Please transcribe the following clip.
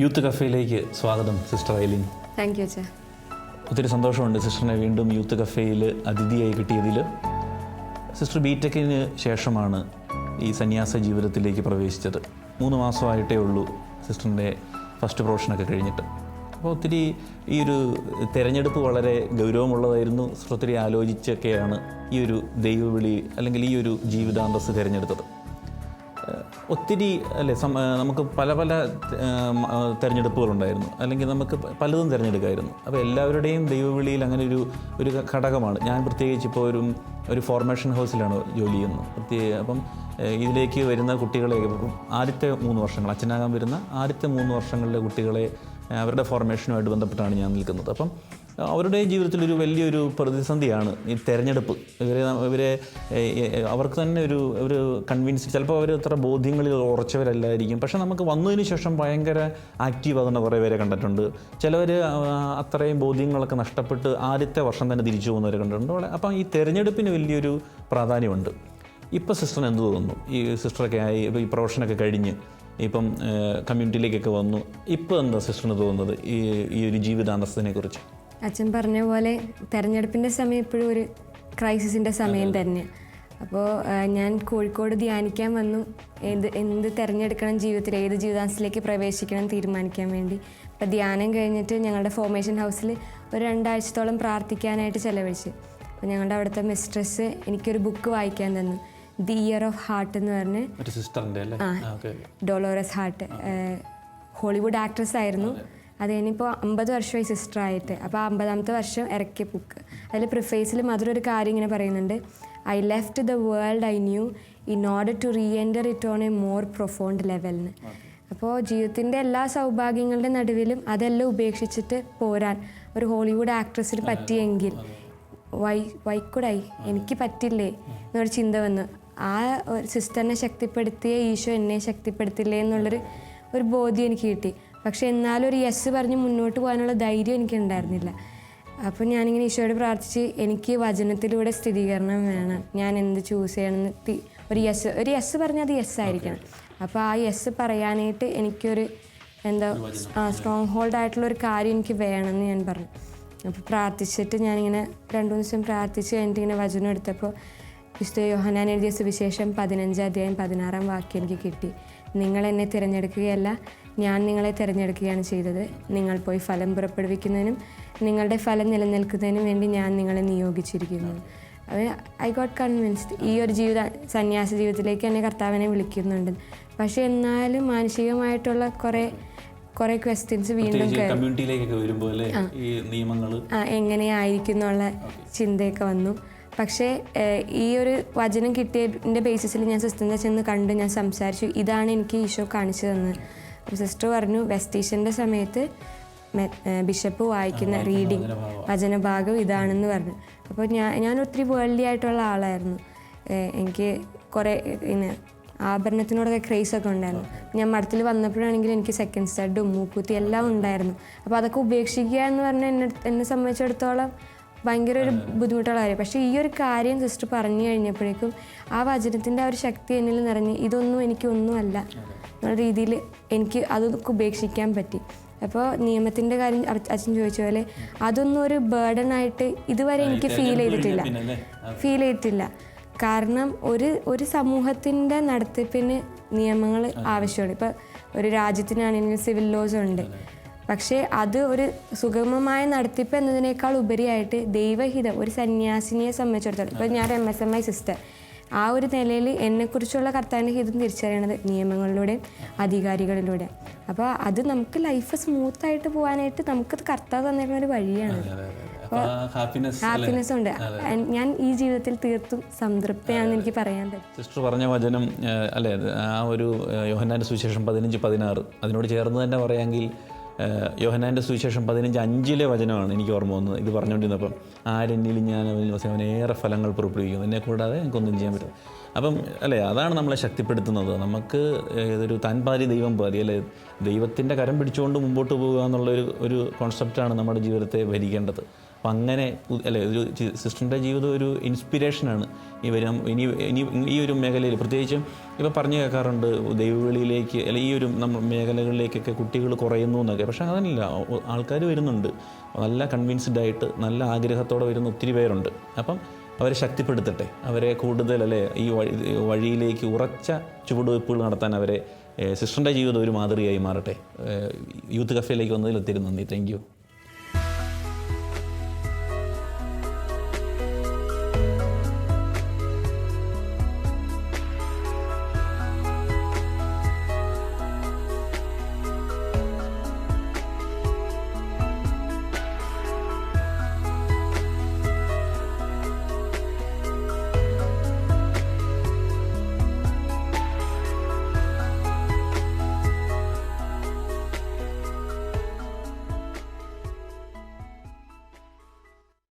Youth കഫേയിലേക്ക് സ്വാഗതം sister Ilene. Thank you അച്ഛാ. ഒത്തിരി സന്തോഷമുണ്ട് സിസ്റ്ററിനെ വീണ്ടും യൂത്ത് കഫേയിൽ അതിഥിയായി കിട്ടിയതിൽ. സിസ്റ്റർ ബിടെക്കിന് ശേഷമാണ് ഈ സന്യാസ ജീവിതത്തിലേക്ക് പ്രവേശിച്ചത്. 3 മാസമായിട്ടേ ഉള്ളൂ സിസ്റ്ററിൻ്റെ ഫസ്റ്റ് പ്രൊഫഷനൊക്കെ കഴിഞ്ഞിട്ട്. അപ്പോൾ ഒത്തിരി ഈ ഒരു തിരഞ്ഞെടുപ്പ് വളരെ ഗൗരവമുള്ളതായിരുന്നു. സിസ്റ്റർ ഒത്തിരി ആലോചിച്ചൊക്കെയാണ് ഈ ഒരു ദൈവവിളി അല്ലെങ്കിൽ ഈ ഒരു ജീവിതാന്തസ് തിരഞ്ഞെടുത്തത്. ഒത്തിരി അല്ലേ, നമുക്ക് പല തിരഞ്ഞെടുപ്പുകളുണ്ടായിരുന്നു, അല്ലെങ്കിൽ നമുക്ക് പലതും തിരഞ്ഞെടുക്കാമായിരുന്നു. അപ്പോൾ എല്ലാവരുടെയും ദൈവവിളിയിൽ അങ്ങനെ ഒരു ഘടകമാണ്. ഞാൻ പ്രത്യേകിച്ച് ഇപ്പോൾ ഒരു ഫോർമേഷൻ ഹൗസിലാണ് ജോലി ചെയ്യുന്നത്. അപ്പം ഇതിലേക്ക് വരുന്ന കുട്ടികളെ ആദ്യത്തെ 3 വർഷങ്ങൾ, അച്ഛനാകാൻ വരുന്ന ആദ്യത്തെ 3 വർഷങ്ങളിലെ കുട്ടികളെ അവരുടെ ഫോർമേഷനുമായിട്ട് ബന്ധപ്പെട്ടാണ് ഞാൻ നിൽക്കുന്നത്. അപ്പം അവരുടെ ജീവിതത്തിലൊരു വലിയൊരു പ്രതിസന്ധിയാണ് ഈ തിരഞ്ഞെടുപ്പ്. ഇവരെ അവർക്ക് തന്നെ ഒരു കൺവിൻസ്, ചിലപ്പോൾ അവർ അത്ര ബോധ്യങ്ങളിൽ ഉറച്ചവരല്ലായിരിക്കും. പക്ഷേ നമുക്ക് വന്നതിന് ശേഷം ഭയങ്കര ആക്റ്റീവാകുന്ന കുറേ പേരെ കണ്ടിട്ടുണ്ട്. ചിലവർ അത്രയും ബോധ്യങ്ങളൊക്കെ നഷ്ടപ്പെട്ട് ആദ്യത്തെ വർഷം തന്നെ തിരിച്ചു പോകുന്നവരെ കണ്ടിട്ടുണ്ട്. അപ്പം ഈ തിരഞ്ഞെടുപ്പിന് വലിയൊരു പ്രാധാന്യമുണ്ട്. ഇപ്പോൾ സിസ്റ്ററിന് എന്ത് തോന്നുന്നു? ഈ സിസ്റ്ററൊക്കെ ആയി ഇപ്പോൾ ഈ പ്രൊഫഷനൊക്കെ കഴിഞ്ഞ് ഇപ്പം കമ്മ്യൂണിറ്റിയിലേക്കൊക്കെ വന്നു, ഇപ്പോൾ എന്താ സിസ്റ്ററിന് തോന്നുന്നത് ഈ ഒരു ജീവിതാന്തസ്ഥനെ കുറിച്ച്? അച്ഛൻ പറഞ്ഞ പോലെ തെരഞ്ഞെടുപ്പിൻ്റെ സമയം ഇപ്പോഴും ഒരു ക്രൈസിസിൻ്റെ സമയം തന്നെയാണ്. അപ്പോൾ ഞാൻ കോഴിക്കോട് ധ്യാനിക്കാൻ വന്നു. എന്ത് തിരഞ്ഞെടുക്കണം ജീവിതത്തിൽ, ഏത് ജീവിതാന്തത്തിലേക്ക് പ്രവേശിക്കണം തീരുമാനിക്കാൻ വേണ്ടി. അപ്പോൾ ധ്യാനം കഴിഞ്ഞിട്ട് ഞങ്ങളുടെ ഫോർമേഷൻ ഹൗസിൽ ഒരു 2 ആഴ്ചത്തോളം പ്രാർത്ഥിക്കാനായിട്ട് ചിലവഴിച്ചു. അപ്പോൾ ഞങ്ങളുടെ അവിടുത്തെ മിസ്ട്രസ് എനിക്കൊരു ബുക്ക് വായിക്കാൻ തന്നു, ദി ഇയർ ഓഫ് ഹാർട്ട് എന്ന് പറഞ്ഞ്. ഡൊളോറസ് ഹാർട്ട് ഹോളിവുഡ് ആക്ട്രസ് ആയിരുന്നു. അത് കഴിഞ്ഞിപ്പോൾ 50 വർഷമായി സിസ്റ്ററായിട്ട്. അപ്പോൾ 50ാമത്തെ വർഷം ഇറക്കിയ ബുക്ക്. അതിൽ പ്രിഫേസിൽ മധുരൊരു കാര്യം ഇങ്ങനെ പറയുന്നുണ്ട്, I left the world I knew in order to reenter it on a more profound ലെവലിന്. അപ്പോൾ ജീവിതത്തിൻ്റെ എല്ലാ സൗഭാഗ്യങ്ങളുടെ നടുവിലും അതെല്ലാം ഉപേക്ഷിച്ചിട്ട് പോരാൻ ഒരു ഹോളിവുഡ് ആക്ട്രസിന് പറ്റിയെങ്കിൽ വൈക്കുടായി എനിക്ക് പറ്റില്ലേ എന്നൊരു ചിന്ത വന്നു. ആ സിസ്റ്ററിനെ ശക്തിപ്പെടുത്തിയ ഈശോ എന്നെ ശക്തിപ്പെടുത്തില്ലേ എന്നുള്ളൊരു ബോധ്യം എനിക്ക് കിട്ടി. പക്ഷേ എന്നാലും ഒരു യെസ് പറഞ്ഞ് മുന്നോട്ട് പോകാനുള്ള ധൈര്യം എനിക്ക് ഉണ്ടായിരുന്നില്ല. അപ്പോൾ ഞാനിങ്ങനെ ഈശോയോട് പ്രാർത്ഥിച്ച്, എനിക്ക് വചനത്തിലൂടെ സ്ഥിരീകരണം വേണം, ഞാൻ എന്ത് ചൂസ് ചെയ്യണമെന്ന് ഒരു യെസ് പറഞ്ഞാൽ അത് യെസ് ആയിരിക്കണം. അപ്പോൾ ആ യെസ് പറയാനായിട്ട് എനിക്കൊരു സ്ട്രോങ് ഹോൾഡ് ആയിട്ടുള്ളൊരു കാര്യം എനിക്ക് വേണമെന്ന് ഞാൻ പറഞ്ഞു. അപ്പോൾ പ്രാർത്ഥിച്ചിട്ട് ഞാനിങ്ങനെ 2 ദിവസം പ്രാർത്ഥിച്ച് കഴിഞ്ഞിട്ട് ഇങ്ങനെ വചനം എടുത്തപ്പോൾ വിശുദ്ധ യോഹന്നാൻ എഴുതിയ സുവിശേഷം 15-ാം അധ്യായം 16-ാം വാക്യം എനിക്ക് കിട്ടി. നിങ്ങൾ എന്നെ തിരഞ്ഞെടുക്കുകയല്ല, ഞാൻ നിങ്ങളെ തിരഞ്ഞെടുക്കുകയാണ് ചെയ്തത്. നിങ്ങൾ പോയി ഫലം പുറപ്പെടുവിക്കുന്നതിനും നിങ്ങളുടെ ഫലം നിലനിൽക്കുന്നതിനും വേണ്ടി ഞാൻ നിങ്ങളെ നിയോഗിച്ചിരിക്കുന്നു. ഐ ഗോട്ട് കൺവിൻസ്ഡ് ഈ ഒരു സന്യാസ ജീവിതത്തിലേക്ക് എന്നെ കർത്താവിനെ വിളിക്കുന്നുണ്ട്. പക്ഷേ എന്നാലും മാനസികമായിട്ടുള്ള കുറേ ക്വസ്റ്റ്യൻസ് വീണ്ടും എങ്ങനെയായിരിക്കും എന്നുള്ള ചിന്തയൊക്കെ വന്നു. പക്ഷേ ഈ ഒരു വചനം കിട്ടിയതിൻ്റെ ബേസിസിൽ ഞാൻ സിസ്റ്ററിനെ ചെന്ന് കണ്ട് ഞാൻ സംസാരിച്ചു, ഇതാണ് എനിക്ക് ഈശോ കാണിച്ചു തന്നത്. അപ്പോൾ സിസ്റ്റർ പറഞ്ഞു, വെസ്റ്റീഷൻ്റെ സമയത്ത് ബിഷപ്പ് വായിക്കുന്ന റീഡിങ് വചനഭാഗം ഇതാണെന്ന് പറഞ്ഞു. അപ്പോൾ ഞാൻ ഒത്തിരി വേൾഡി ആയിട്ടുള്ള ആളായിരുന്നു. എനിക്ക് കുറേ ആഭരണത്തിനോടൊക്കെ ക്രേസൊക്കെ ഉണ്ടായിരുന്നു. ഞാൻ മഠത്തിൽ വന്നപ്പോഴാണെങ്കിൽ എനിക്ക് സെക്കൻഡ് സ്റ്റഡും മൂക്കുത്തി എല്ലാം ഉണ്ടായിരുന്നു. അപ്പോൾ അതൊക്കെ ഉപേക്ഷിക്കുക എന്ന് പറഞ്ഞാൽ എന്നെ സംബന്ധിച്ചിടത്തോളം ഭയങ്കര ഒരു ബുദ്ധിമുട്ടുള്ള കാര്യം. പക്ഷേ ഈ ഒരു കാര്യം സിസ്റ്റർ പറഞ്ഞു കഴിഞ്ഞപ്പോഴേക്കും ആ വചനത്തിൻ്റെ ആ ഒരു ശക്തി എന്നിൽ നിറഞ്ഞ് ഇതൊന്നും എനിക്കൊന്നുമല്ല എന്നുള്ള രീതിയിൽ എനിക്ക് അതൊക്കെ ഉപേക്ഷിക്കാൻ പറ്റി. അപ്പോൾ നിയമത്തിൻ്റെ കാര്യം അച്ഛൻ ചോദിച്ച പോലെ അതൊന്നും ഒരു ബേർഡനായിട്ട് ഇതുവരെ എനിക്ക് ഫീൽ ചെയ്തിട്ടില്ല. കാരണം ഒരു സമൂഹത്തിൻ്റെ നടത്തിപ്പിന് നിയമങ്ങൾ ആവശ്യമാണ്. ഇപ്പോൾ ഒരു രാജ്യത്തിനാണെങ്കിൽ സിവിൽ ലോസ് ഉണ്ട്. പക്ഷേ അത് ഒരു സുഗമമായ നടത്തിപ്പ് എന്നതിനേക്കാൾ ഉപരിയായിട്ട് ദൈവഹിതം ഒരു സന്യാസിനിയെ സംബന്ധിച്ചിടത്തോളം, ഇപ്പോൾ ഞാൻ MSMI സിസ്റ്റർ, ആ ഒരു നിലയിൽ എന്നെക്കുറിച്ചുള്ള കർത്താവിൻ്റെ ഹിതം തിരിച്ചറിയണത് നിയമങ്ങളിലൂടെ അധികാരികളിലൂടെ. അപ്പോൾ അത് നമുക്ക് ലൈഫ് സ്മൂത്തായിട്ട് പോകാനായിട്ട് നമുക്ക് കർത്താവ് തന്നിരുന്ന ഒരു വഴിയാണ്. ഹാപ്പിനെസ് ഉണ്ട്. ഞാൻ ഈ ജീവിതത്തിൽ തീർത്തും സംതൃപ്തിയാണെന്ന് എനിക്ക് പറയാൻ പറ്റും. സിസ്റ്റർ പറഞ്ഞ വചനം അല്ലേ, ആ ഒരു യോഹന്നാൻ്റെ സുവിശേഷം 15-16 അതിനോട് ചേർന്ന് തന്നെ പറയാമെങ്കിൽ യോഹന്നാൻ്റെ സുവിശേഷം 15:5 വചനമാണ് എനിക്ക് ഓർമ്മ വന്നത്. ഇത് പറഞ്ഞുകൊണ്ടിരുന്നപ്പം, ആരെന്നിലും ഞാൻ അവനേറെ ഫലങ്ങൾ പുറപ്പെടുവിക്കുന്നു, എന്നെ കൂടാതെ എനിക്കൊന്നും ചെയ്യാൻ പറ്റും. അപ്പം അല്ലേ, അതാണ് നമ്മളെ ശക്തിപ്പെടുത്തുന്നത്. നമുക്ക് ഇതൊരു താൻ പാതി ദൈവം പാതി അല്ലേ, ദൈവത്തിൻ്റെ കരം പിടിച്ചുകൊണ്ട് മുമ്പോട്ട് പോകുക എന്നുള്ളൊരു കോൺസെപ്റ്റാണ് നമ്മുടെ ജീവിതത്തെ ഭരിക്കേണ്ടത്. അപ്പം അങ്ങനെ അല്ലെ ഒരു സിസ്റ്ററിൻ്റെ ജീവിതം ഒരു ഇൻസ്പിറേഷനാണ് ഇനി ഈ ഒരു മേഖലയിൽ പ്രത്യേകിച്ചും ഇപ്പോൾ പറഞ്ഞു കേൾക്കാറുണ്ട് ദൈവവിളിയിലേക്ക് അല്ലെ ഈ ഒരു മേഖലകളിലേക്കൊക്കെ കുട്ടികൾ കുറയുന്നു എന്നൊക്കെ. പക്ഷേ അതല്ല, ആൾക്കാർ വരുന്നുണ്ട്, നല്ല കൺവിൻസ്ഡ് ആയിട്ട് നല്ല ആഗ്രഹത്തോടെ വരുന്ന ഒത്തിരി പേരുണ്ട്. അപ്പം അവരെ ശക്തിപ്പെടുത്തട്ടെ, അവരെ കൂടുതൽ അല്ലെ ഈ വഴിയിലേക്ക് ഉറച്ച ചുവടുവയ്പ്പുകൾ നടത്താൻ അവരെ സിസ്റ്ററിൻ്റെ ജീവിതം ഒരു മാതൃകയായി മാറട്ടെ. യൂത്ത് കഫേയിലേക്ക് വന്നതിൽ ഒത്തിരി നന്ദി. Thank you.